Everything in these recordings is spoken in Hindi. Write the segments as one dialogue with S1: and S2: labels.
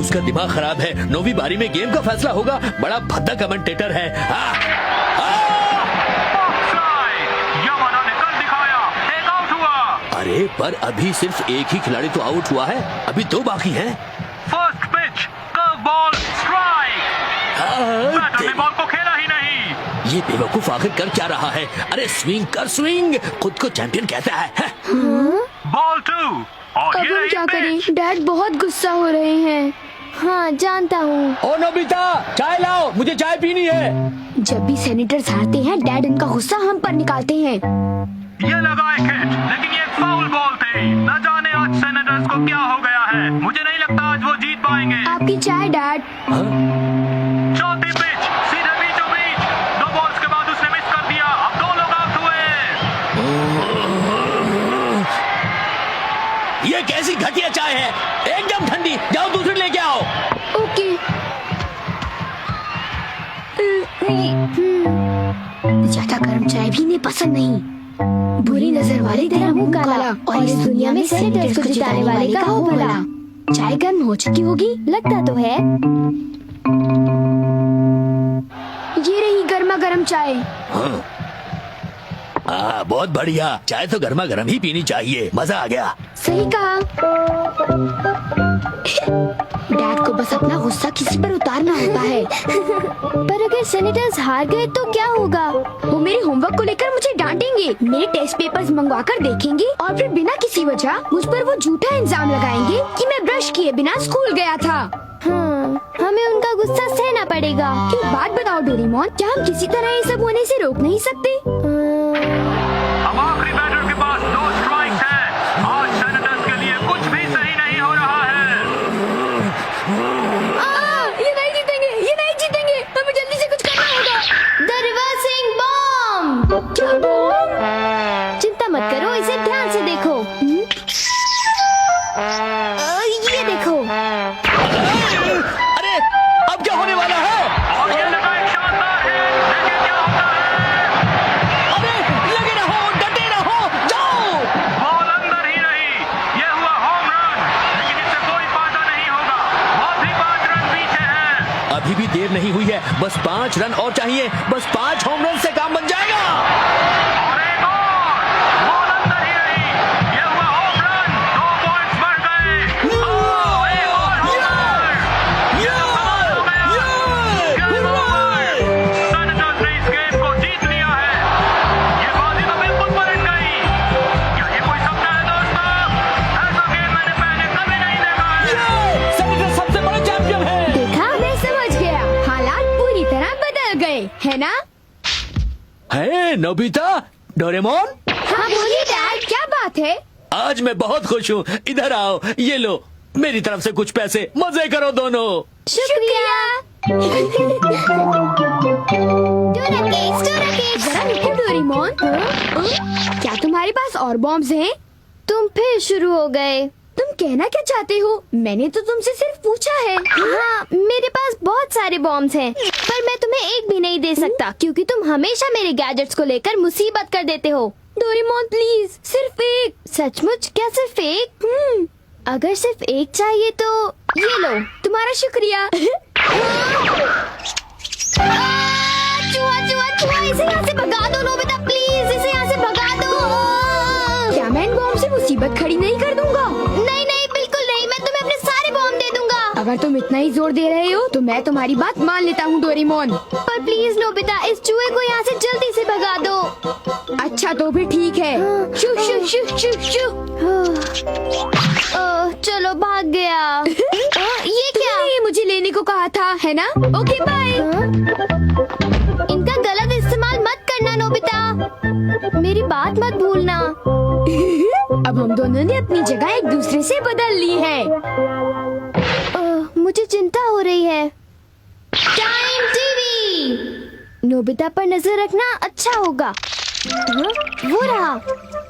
S1: उसका दिमाग खराब है। नौवीं बारी में गेम का फैसला होगा। बड़ा भद्दा कमेंटेटर है। अरे पर अभी सिर्फ एक ही खिलाड़ी तो आउट हुआ है, अभी 2 बाकी हैं।
S2: First pitch, curveball, strike. Batter ने बॉल को खेला ही नहीं।
S1: ये बेवकूफ आखिर कर क्या रहा है? अरे स्विंग कर स्विंग, खुद को चैंपियन कहता है।
S2: बॉल 2। और
S3: अब हम क्या करें? डैड बहुत गुस्सा हो रहे हैं। हाँ जानता हूँ।
S1: ओ नोबिता, चाय लाओ, मुझे चाय पीनी है।
S3: जब भी सेनेटर्स हारते हैं डैड उनका गुस्सा हम पर निकालते हैं।
S2: ये लगा एक हिट, लेकिन ये फाउल बॉल थी। न जाने आज सेनेटर्स को क्या हो गया है। मुझे नहीं लगता आज वो जीत पाएंगे।
S3: आपकी चाय डैड।
S2: चौथी पिच, सीधे बीचों बीच। 2 बॉल्स के बाद उसने मिस कर दिया। अब 2 लोग आउट हुए।
S1: ये कैसी घटिया चाय है, एकदम ठंडी। जाओ दूसरी लेके आओ।
S3: ओके। ज्यादा गर्म चाय भी नहीं पसंद नहीं। बुरी नजर वाले तेरा मुंह काला, और इस दुनिया में सेनेटर्स को जिताने वाले का हो भला। चाय गर्म हो चुकी होगी, लगता तो है। ये रही गर्मा गर्म चाय।
S1: बहुत बढ़िया। चाय तो गर्मा गर्म ही पीनी चाहिए। मजा आ गया।
S3: सही कहा। डैड को बस अपना गुस्सा किसी पर उतारना होता है। पर अगर सेनेटर्स हार गए तो क्या होगा? वो मेरे होमवर्क को लेकर मुझे डांटेंगे, मेरे टेस्ट पेपर्स मंगवा कर देखेंगे, और फिर बिना किसी वजह मुझ पर वो झूठा इल्जाम लगाएंगे कि मैं ब्रश किए बिना स्कूल गया था। हमें उनका गुस्सा सहना पड़ेगा। एक बात बताओ डोरेमोन, क्या हम किसी तरह ये सब होने से रोक नहीं सकते?
S2: अब आखिरी बैटर के पास 2 स्ट्राइक्स हैं। आज सेनेटर्स के लिए कुछ भी सही नहीं हो रहा है।
S3: ये नहीं जीतेंगे, ये नहीं जीतेंगे। हमें जल्दी से कुछ करना होगा। The reversing bomb. क्या बॉम्ब? चिंता मत करो, इसे ध्यान से देखो। ये देखो।
S1: अरे अब क्या होने वाला है?
S2: और ये लगा एक शानदार हिट, लेकिन क्या होता है?
S1: अरे लगे रहो, डटे रहो, जाओ।
S2: बॉल अंदर ही रही। ये हुआ होम रन, लेकिन इससे कोई फायदा नहीं होगा। वो भी 5 रन पीछे हैं।
S1: अभी भी देर नहीं हुई है, बस 5 रन और चाहिए। बस 5 होम रन से काम बन जाएगा।
S2: और एक और, बॉल अंदर ही रही। ये हुआ होम रन, 2 पॉइंट्स बढ़ गए। एक और होम रन। ये तो कमाल हो गया। Game over. सेनेटर्स ने इस गेम को जीत लिया है। ये बाजी तो बिल्कुल पलट गई। क्या ये कोई सपना है दोस्तों? ऐसा गेम मैंने पहले कभी नहीं देखा है।
S1: सेनेटर सबसे बड़ा चैंपियन है।
S3: देखा, मैं समझ गया। हालात पूरी तरह बदल गए, है ना?
S1: है नोबिता, डोरेमोन,
S3: हाँ बोलिए डैड, क्या बात है?
S1: आज मैं बहुत खुश हूँ। इधर आओ, ये लो मेरी तरफ से कुछ पैसे। मजे करो दोनों।
S3: शुक्रिया। जरा रुको डोरेमोन। क्या तुम्हारे पास और बॉम्ब्स हैं? तुम फिर शुरू हो गए। तुम कहना क्या चाहते हो? मैंने तो तुमसे सिर्फ पूछा है। हाँ, मेरे पास बहुत सारे बॉम्ब्स हैं, पर मैं तुम्हें एक भी नहीं दे सकता क्योंकि तुम हमेशा मेरे गैजेट्स को लेकर मुसीबत कर देते हो। डोरेमोन प्लीज, सिर्फ एक। सचमुच? क्या सिर्फ एक? अगर सिर्फ एक चाहिए तो ये लो। तुम्हारा शुक्रिया। चूहा चूहा चूहा, इसे यहाँ से भगा दो नोबिता, प्लीज इसे यहाँ से भगा दो। क्या मैं इन बॉम्ब से मुसीबत खड़ी नहीं कर दूंगा? नहीं नहीं, बिल्कुल नहीं। मैं तुम्हें अपने सारे बॉम्ब दे दूंगा। अगर तुम इतना ही जोर दे रहे हो तो मैं तुम्हारी बात मान लेता हूँ डोरेमोन। पर प्लीज नोबिता, इस चूहे को यहाँ से जल्दी से भगा दो। अच्छा तो भी ठीक है। शू शू शू शू शू। चलो भाग गया। ये क्या? ये मुझे लेने को कहा था, है ना? Okay bye. इनका गलत इस्तेमाल मत करना नोबिता, मेरी बात मत भूलना। अब हम दोनों ने अपनी जगह एक दूसरे से बदल ली है। मुझे चिंता हो रही है। Time TV. नोबिता पर नजर रखना अच्छा होगा। वो रहा,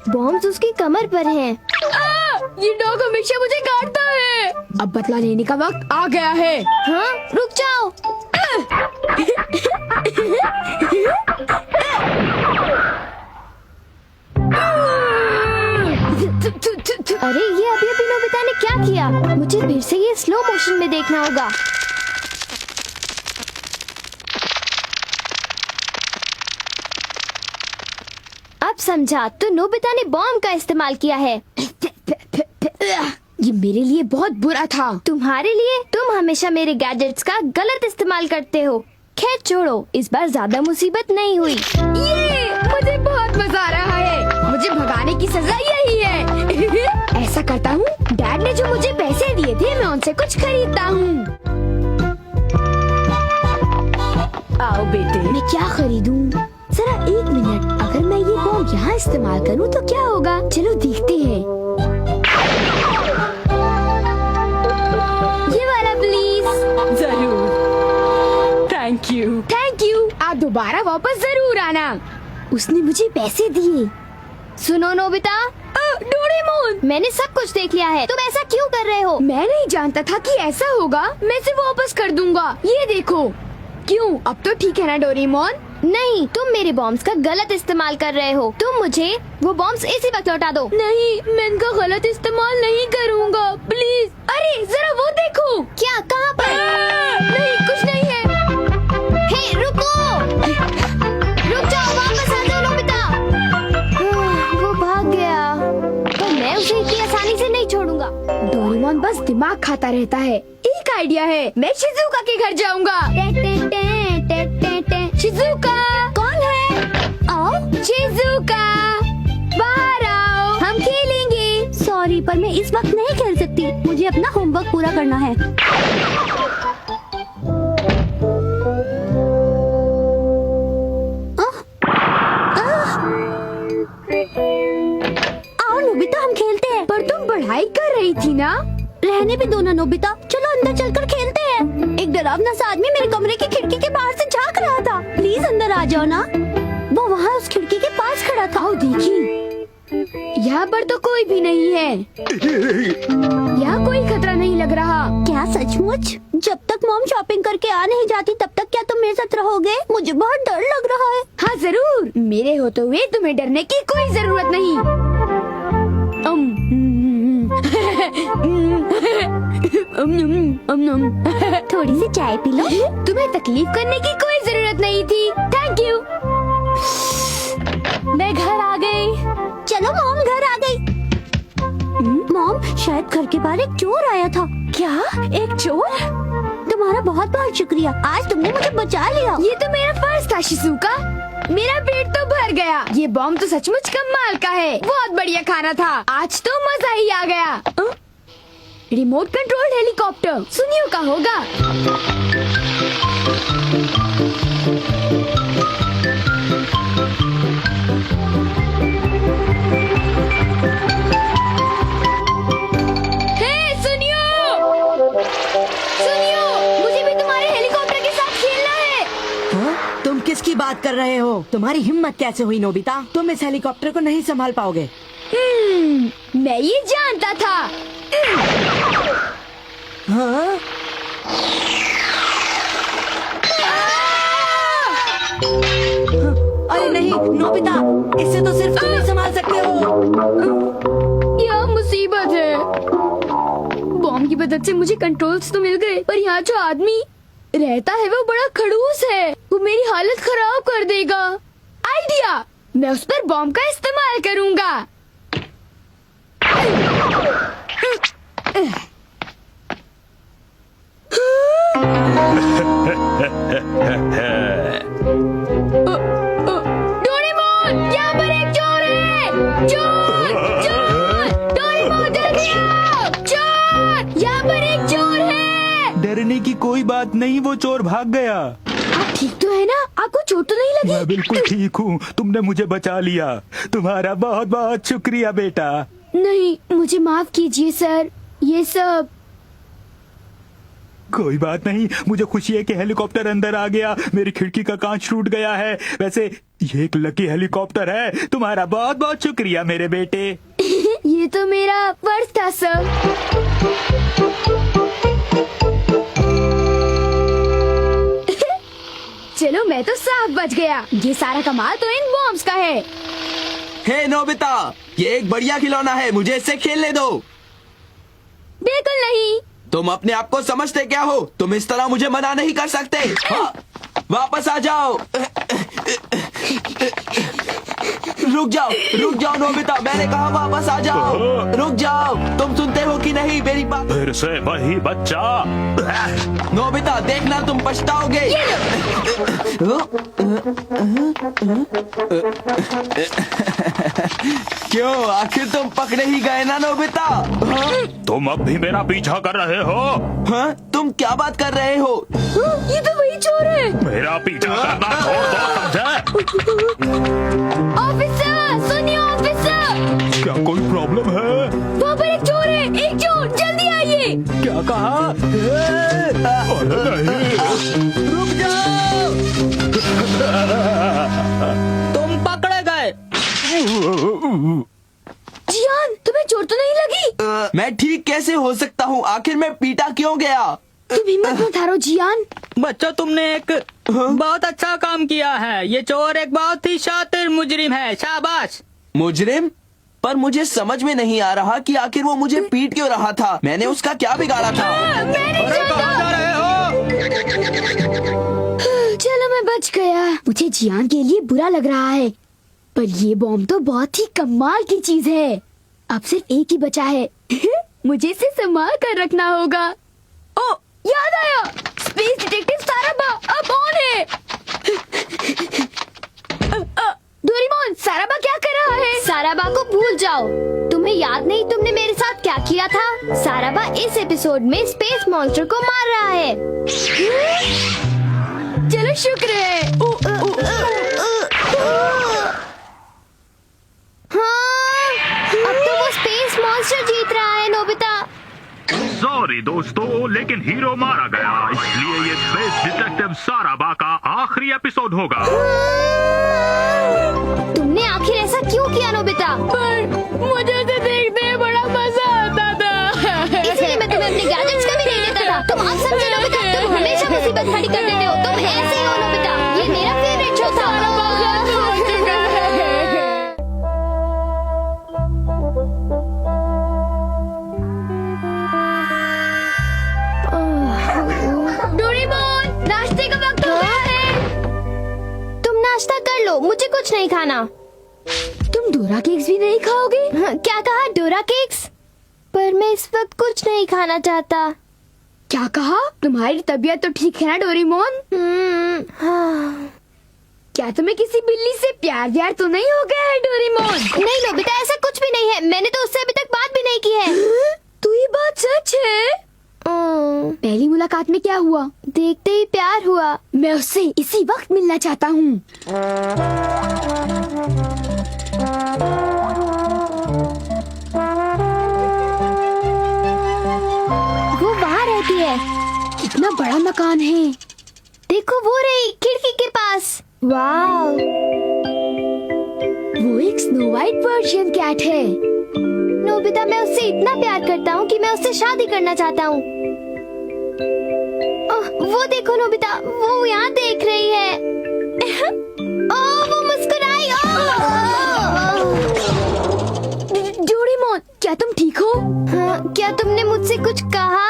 S3: बॉम्ब्स उसकी कमर पर हैं। ये डॉग हमेशा मुझे काटता है। अब बदला लेने का वक्त आ गया है। हाँ, रुक जाओ। अरे ये अभी अभी नोबिता ने क्या किया? मुझे फिर से ये स्लो मोशन में देखना होगा। अब समझा, तो नोबिता ने बॉम्ब का इस्तेमाल किया है। ये मेरे लिए बहुत बुरा था। तुम्हारे लिए? तुम हमेशा मेरे गैजेट्स का गलत इस्तेमाल करते हो। खैर छोड़ो, इस बार ज्यादा मुसीबत नहीं हुई। ये मुझे बहुत मजा आ रहा है। मुझे भगाने की सजा यही है। ऐसा करता हूँ, डैड ने जो मुझे पैसे दिए थे मैं उनसे कुछ खरीदता हूँ। आओ बेटे। मैं क्या खरीदूं? जरा एक मिनट, अगर मैं ये बॉम्ब यहाँ इस्तेमाल करूँ तो क्या होगा? चलो देखते हैं। ये वाला प्लीज। जरूर। Thank you. आप दोबारा वापस जरूर आना। उसने मुझे पैसे दिए। सुनो नोबिता। डोरेमोन, मैंने सब कुछ देख लिया है। तुम ऐसा क्यों कर रहे हो? मैं नहीं जानता था कि ऐसा होगा। मैं इसे वापस कर दूंगा। ये देखो। क्यों? अब तो ठीक है ना डोरेमोन? नहीं, तुम मेरे बॉम्ब्स का गलत इस्तेमाल कर रहे हो। तुम मुझे वो बॉम्ब्स इसी वक्त लौटा दो। नहीं, मैं इनका गलत इस्तेमाल नहीं करूँगा, प्लीज। अरे जरा वो देखो। क्या? कहाँ पर? नहीं, कुछ नहीं है। हे, रुको। रुक जाओ, वापस आ जाओ नोबिता। वो भाग गया, तो मैं उसे इतनी आसानी से नहीं छोड़ूंगा। डोरेमोन बस दिमाग खाता रहता है। एक आइडिया है, मैं शिजुका के घर जाऊंगा। शिजुका, कौन है? आओ शिजुका, बाहर आओ, हम खेलेंगे।
S4: सॉरी, पर मैं इस वक्त नहीं खेल सकती। मुझे अपना होमवर्क पूरा करना है। आओ नोबिता, हम खेलते हैं।
S3: पर तुम पढ़ाई कर रही थी ना?
S4: रहने भी दो ना नोबिता, चलो अंदर चलकर खेलते हैं। एक डरावना सा आदमी मेरे कमरे की खिड़की के बाहर से झांक रहा था। प्लीज अंदर आ जाओ ना। वो वहाँ उस खिड़की के पास खड़ा था।
S3: आओ देखिए, यहाँ पर तो कोई भी नहीं है। यहाँ कोई खतरा नहीं लग रहा।
S4: क्या सचमुच? जब तक मॉम शॉपिंग करके आ नहीं जाती तब तक क्या तुम मेरे साथ रहोगे? मुझे बहुत डर लग रहा है।
S3: हाँ जरूर, मेरे होते हुए तुम्हें डरने की कोई जरूरत नहीं।
S4: थोड़ी सी चाय पी लो।
S3: तुम्हें तकलीफ करने की कोई जरूरत नहीं थी। Thank you. मैं घर आ गई।
S4: चलो मॉम, घर आ गई। मॉम, शायद घर के बाहर एक चोर आया था।
S3: क्या? एक चोर?
S4: तुम्हारा बहुत बहुत शुक्रिया, आज तुमने मुझे बचा लिया।
S3: ये तो मेरा फर्ज था शिजुका। मेरा पेट तो भर गया। ये बॉम्ब तो सचमुच कमाल का है। बहुत बढ़िया खाना था। आज तो मजा ही आ गया। रिमोट कंट्रोल हेलीकॉप्टर सुनियो का होगा। हे सुनियो, मुझे भी तुम्हारे हेलीकॉप्टर के साथ खेलना है।
S5: हाँ? तुम किसकी बात कर रहे हो? तुम्हारी हिम्मत कैसे हुई नोबिता? तुम इस हेलीकॉप्टर को नहीं संभाल पाओगे।
S3: मैं ये जानता था।
S5: हाँ? अरे नहीं नोबिता, इससे तो सिर्फ तुम ही संभाल सकते हो।
S3: क्या मुसीबत है? बॉम्ब की मदद से मुझे कंट्रोल्स तो मिल गए, पर यहाँ जो आदमी रहता है वो बड़ा खड़ूस है। वो मेरी हालत खराब कर देगा। आइडिया, मैं उस पर बॉम्ब का इस्तेमाल करूँगा। डोरेमोन, यहाँ पर एक चोर है। चोर! डोरेमोन जल्दी आओ! चोर! यहाँ पर एक चोर है।
S6: डरने की कोई बात नहीं, वो चोर भाग गया।
S3: आप ठीक तो है ना? आपको चोट तो नहीं लगी?
S6: मैं बिल्कुल ठीक हूँ, तुमने मुझे बचा लिया। तुम्हारा बहुत बहुत शुक्रिया बेटा।
S3: नहीं, मुझे माफ कीजिए सर, ये सब।
S6: कोई बात नहीं, मुझे खुशी है कि हेलीकॉप्टर अंदर आ गया। मेरी खिड़की का कांच टूट गया है। वैसे ये एक लकी हेलीकॉप्टर है। तुम्हारा बहुत बहुत शुक्रिया मेरे बेटे।
S3: ये तो मेरा फर्ज था सर। चलो, मैं तो साफ बच गया। ये सारा कमाल तो इन बॉम्ब्स का है।
S7: हे नोबिता, ये एक बढ़िया खिलौना है, मुझे इससे खेलने दो।
S3: बिल्कुल नहीं।
S7: तुम अपने आप को समझते क्या हो? तुम इस तरह मुझे मना नहीं कर सकते। हाँ, वापस आ जाओ। रुक जाओ नोबिता, मैंने कहा वापस आ जाओ। रुक जाओ, तुम सुनते हो कि नहीं मेरी बात?
S6: फिर से वही बच्चा।
S7: नोबिता देखना, तुम पछताओगे। क्यों, आखिर तुम पकड़े ही गए ना नोबिता?
S6: तुम अब भी मेरा पीछा कर रहे हो?
S7: हाँ, तुम क्या बात कर रहे हो?
S3: ये तो वही चोर है।
S6: मेरा पीछा करना छोड़ दो, समझे?
S3: ऑफिसर सुनिए ऑफिसर,
S6: क्या कोई प्रॉब्लम है?
S3: वहाँ पर एक चोर है, एक चोर, जल्दी आइए।
S1: क्या कहा?
S6: अरे नहीं।
S1: रुक जाओ, तुम पकड़े गए।
S3: जियान, तुम्हें चोट तो नहीं लगी?
S7: मैं ठीक कैसे हो सकता हूँ? आखिर मैं पीटा क्यों गया?
S3: तुम हिम्मत मत हारो जियान।
S1: बच्चों, तुमने एक बहुत अच्छा काम किया है। ये चोर एक बहुत ही शातिर मुजरिम है, शाबाश।
S7: मुजरिम? पर मुझे समझ में नहीं आ रहा कि आखिर वो मुझे पीट क्यों रहा था। मैंने उसका क्या बिगाड़ा था?
S1: अरे कहाँ जा रहे हो?
S3: चलो मैं बच गया। मुझे जियान के लिए बुरा लग रहा है, पर ये बॉम्ब तो बहुत ही कमाल की चीज है। अब सिर्फ एक ही बचा है। मुझे इसे संभाल कर रखना होगा। ओ, याद आया, स्पेस डिटेक्टिव साराबा अब ऑन है। डोरेमोन, साराबा क्या कर रहा है? साराबा को भूल जाओ। तुम्हें याद नहीं तुमने मेरे साथ क्या किया था? साराबा इस एपिसोड में स्पेस मॉन्स्टर को मार रहा है। चलो शुक्र है। हाँ, अब तो वो स्पेस मॉन्स्टर जीत रहा है नोबिता।
S8: सॉरी दोस्तों, लेकिन हीरो मारा गया, इसलिए ये स्पेस डिटेक्टिव साराबा का आखिरी एपिसोड होगा।
S3: तुमने आखिर ऐसा क्यों किया नोबिता? पर मुझे तो देखने में बड़ा मजा आता था। इसलिए मैं तुम्हें अपने गैजेट्स कभी नहीं देता था। तुम अब समझे नोबिता, तुम हमेशा मुसीबत खड़ी कर देते हो। तुम ऐसे ही हो नोबिता। ये मेरा फेवरेट शो था। डोरेमोन, नाश्ते का वक्त हो गया है। तुम नाश्ता कर लो, मुझे कुछ नहीं खाना। तुम डोरा केक्स भी नहीं खाओगे? हाँ, क्या कहा? डोरा केक्स? पर मैं इस वक्त कुछ नहीं खाना चाहता। क्या कहा? तुम्हारी तबीयत तो ठीक है ना डोरेमोन? हाँ। क्या तुम्हें किसी बिल्ली से प्यार तो नहीं हो गया है डोरेमोन? नहीं नोबिता, ऐसा कुछ भी नहीं है। मैंने तो उससे अभी तक बात भी नहीं की है। तो ये बात सच है? पहली मुलाकात में क्या हुआ? देखते ही प्यार हुआ। मैं उससे इसी वक्त मिलना चाहता हूँ। वो वहाँ रहती है। कितना बड़ा मकान है। देखो वो रही खिड़की के पास। वाह, वो एक स्नो वाइट पर्शियन कैट है। नोबिता, मैं उससे इतना प्यार करता हूँ कि मैं उससे शादी करना चाहता हूँ। वो देखो नोबिता, वो यहाँ देख रही है। ओह, वो मुस्कुराई। डोरेमोन, क्या तुम ठीक हो? हाँ, क्या तुमने मुझसे कुछ कहा?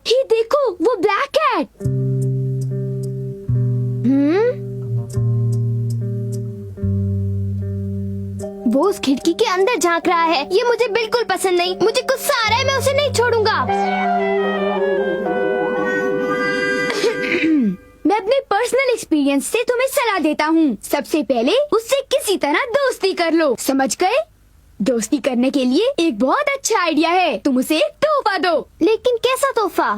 S3: ये देखो, वो ब्लैक कैट। वो उस खिड़की के अंदर झांक रहा है। ये मुझे बिल्कुल पसंद नहीं। मुझे गुस्सा आ रहा है, मैं उसे नहीं छोड़ूंगा। मैं अपने पर्सनल एक्सपीरियंस से तुम्हें सलाह देता हूँ। सबसे पहले उससे किसी तरह दोस्ती कर लो, समझ गए? दोस्ती करने के लिए एक बहुत अच्छा आइडिया है। तुम उसे एक तोहफा दो। लेकिन कैसा तोहफा?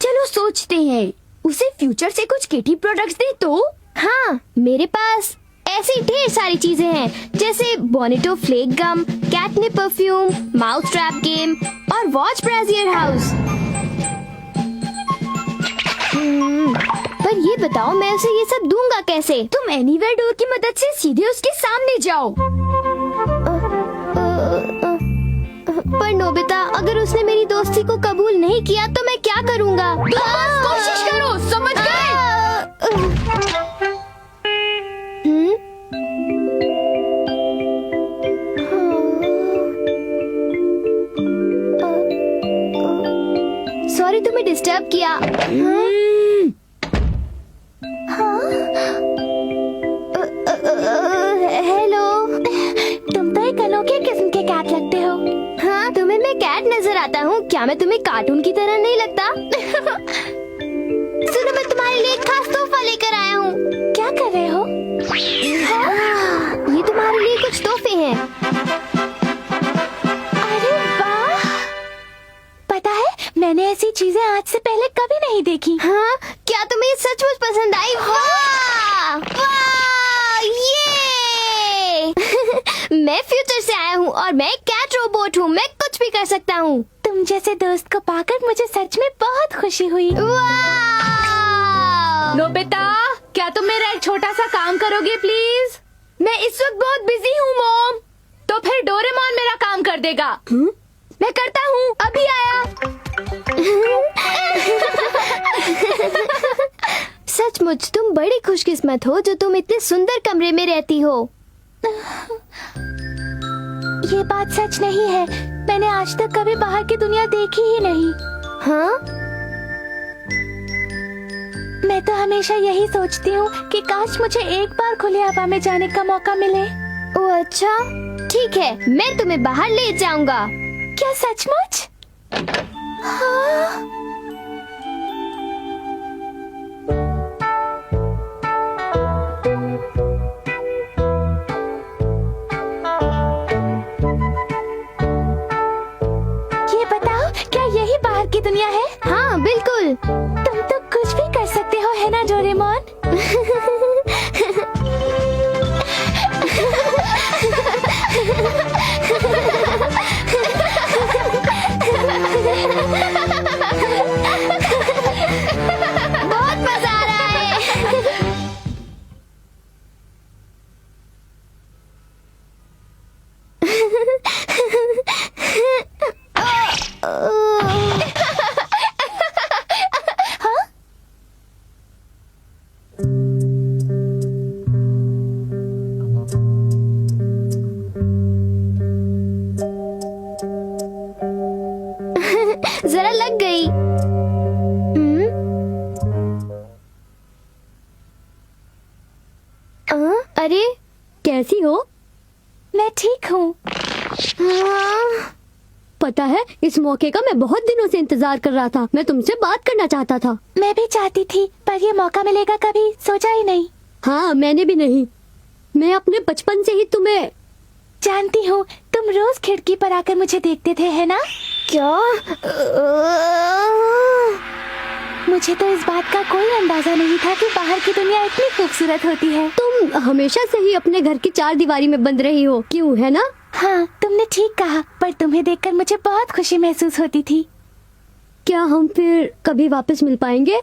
S3: चलो सोचते हैं। उसे फ्यूचर से कुछ किटी प्रोडक्ट्स दे तो? हाँ, मेरे पास ऐसी ढेर सारी चीजें हैं, जैसे bonito flake gum, catnip perfume, mouth trap game और वॉच ब्राजियर हाउस। पर ये बताओ, मैं उसे ये सब दूंगा कैसे? तुम एनीवेयर डोर की मदद से सीधे उसके सामने जाओ। पर नोबिता, अगर उसने मेरी दोस्ती को कबूल नहीं किया तो मैं क्या करूँगा? कोशिश करो, समझ गए? सॉरी तुम्हें डिस्टर्ब किया। हेलो,
S4: तुम तो एक अनोखे किस्म के कैट लगते हो।
S3: हाँ, तुम्हें मैं कैट नजर आता हूँ? क्या मैं तुम्हें कार्टून की तरह नहीं लगता? सुनो, मैं तुम्हारे लिए एक खास तोहफा लेकर आया हूँ।
S4: क्या कर रहे हो?
S3: ये तुम्हारे लिए कुछ तोहफे हैं।
S4: अरे वाह! पता है, मैंने ऐसी चीजें आज से पहले कभी नहीं देखी।
S3: हाँ, क्या तुम्हें ये सचमुच पसंद आई? वाह! वाह! ये! मैं फ्यूचर से आया हूँ और मैं एक कैट रोबोट हूँ। मैं कुछ भी कर सकता हूँ।
S4: तुम जैसे दोस्त को पाकर मुझे सच में बहुत खुशी हुई।
S3: वाह!
S4: नोबिता, क्या तुम मेरा एक छोटा सा काम करोगे प्लीज?
S3: मैं इस वक्त बहुत बिजी हूँ मॉम।
S4: तो फिर डोरेमोन मेरा काम कर देगा।
S3: मैं करता हूँ, अभी आया। सचमुच तुम बड़ी खुशकिस्मत हो जो तुम इतने सुंदर कमरे में रहती हो।
S4: ये बात सच नहीं है। मैंने आज तक कभी बाहर की दुनिया देखी ही नहीं।
S3: हाँ?
S4: मैं तो हमेशा यही सोचती हूँ कि काश मुझे एक बार खुली हवा में जाने का मौका मिले।
S3: ओ अच्छा, ठीक है, मैं तुम्हें बाहर ले जाऊंगा।
S4: क्या सचमुच? हाँ? ये बताओ, क्या यही बाहर की दुनिया है?
S3: हाँ बिल्कुल।
S4: तुम तो कुछ भी कर सकते हो, है ना डोरेमोन?
S3: बहुत मजा आ रहा है। जरा लग गई। अरे
S4: कैसी हो? मैं ठीक हूँ। पता है, इस मौके का मैं बहुत दिनों से इंतजार कर रहा था। मैं तुमसे बात करना चाहता था। मैं भी चाहती थी, पर ये मौका मिलेगा कभी सोचा ही नहीं। हाँ, मैंने भी नहीं। मैं अपने बचपन से ही तुम्हें जानती हूँ। तुम रोज खिड़की पर आकर मुझे देखते थे, है ना?
S3: क्या?
S4: मुझे तो इस बात का कोई अंदाजा नहीं था कि बाहर की दुनिया इतनी खूबसूरत होती है। तुम हमेशा से ही अपने घर की चार दीवारी में बंद रही हो, क्यों, है ना? हाँ, तुमने ठीक कहा, पर तुम्हें देखकर मुझे बहुत खुशी महसूस होती थी। क्या हम फिर कभी वापस मिल पाएंगे?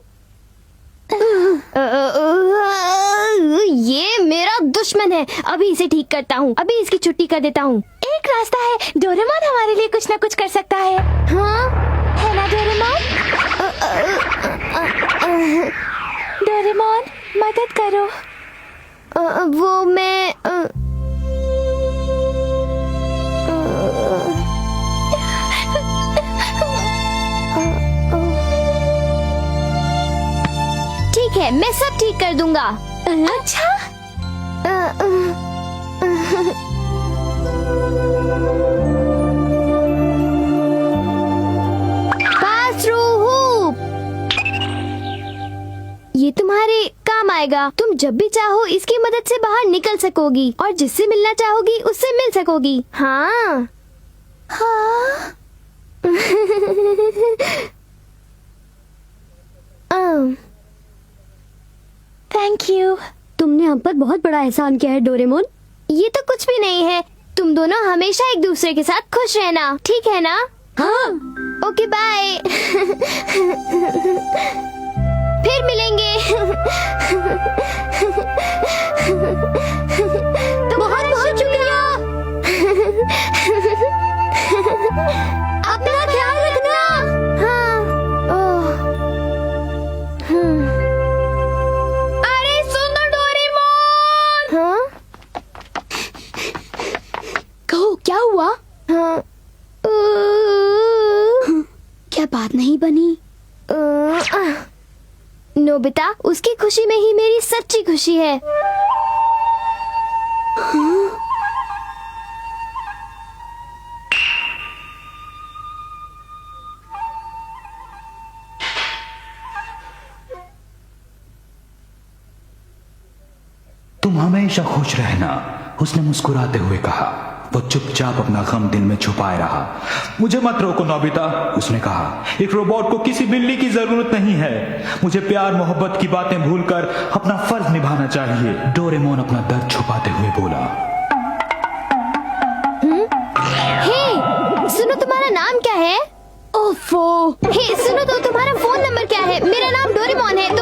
S3: ये मेरा दुश्मन है। अभी इसे ठीक करता हूँ। अभी इसकी छुट्टी कर देता हूँ।
S4: एक रास्ता है, डोरेमोन हमारे लिए कुछ न कुछ कर सकता है।
S3: हाँ?
S4: है ना डोरेमोन? डोरेमोन, मदद करो।
S3: वो मैं ठीक है, मैं सब ठीक कर दूंगा।
S4: अच्छा?
S3: Pass through hoop. ये तुम्हारे काम आएगा। तुम जब भी चाहो इसकी मदद से बाहर निकल सकोगी और जिससे मिलना चाहोगी उससे मिल सकोगी। हाँ।
S4: हाँ? Thank you. तुमने हम पर बहुत बड़ा एहसान किया है डोरेमोन।
S3: ये तो कुछ भी नहीं है। तुम दोनों हमेशा एक दूसरे के साथ खुश रहना, ठीक है ना?
S4: हाँ।
S3: Okay bye. फिर मिलेंगे।
S4: बहुत बहुत शुक्रिया। अपना ख्याल रखना। हाँ। ओह।
S3: अरे सुनो डोरेमोन।
S4: हाँ?
S3: कहो क्या हुआ?
S4: हाँ।
S3: क्या बात नहीं बनी?
S4: नोबिता, उसकी खुशी में ही मेरी सच्ची खुशी है।
S6: तुम हमेशा खुश रहना, उसने मुस्कुराते हुए कहा। वो चुपचाप अपना गम दिल में छुपाए रहा। मुझे मत रोको नोबिता, उसने कहा। एक रोबोट को किसी बिल्ली की जरूरत नहीं है। मुझे प्यार मोहब्बत की बातें भूलकर अपना फर्ज निभाना चाहिए। डोरेमोन अपना दर्द छुपाते हुए बोला।
S4: हे, सुनो, तुम्हारा नाम क्या है?
S3: ओफो।
S4: हे, सुनो तो, तुम्हारा फोन नंबर क्या है? मेरा नाम डोरेमोन है।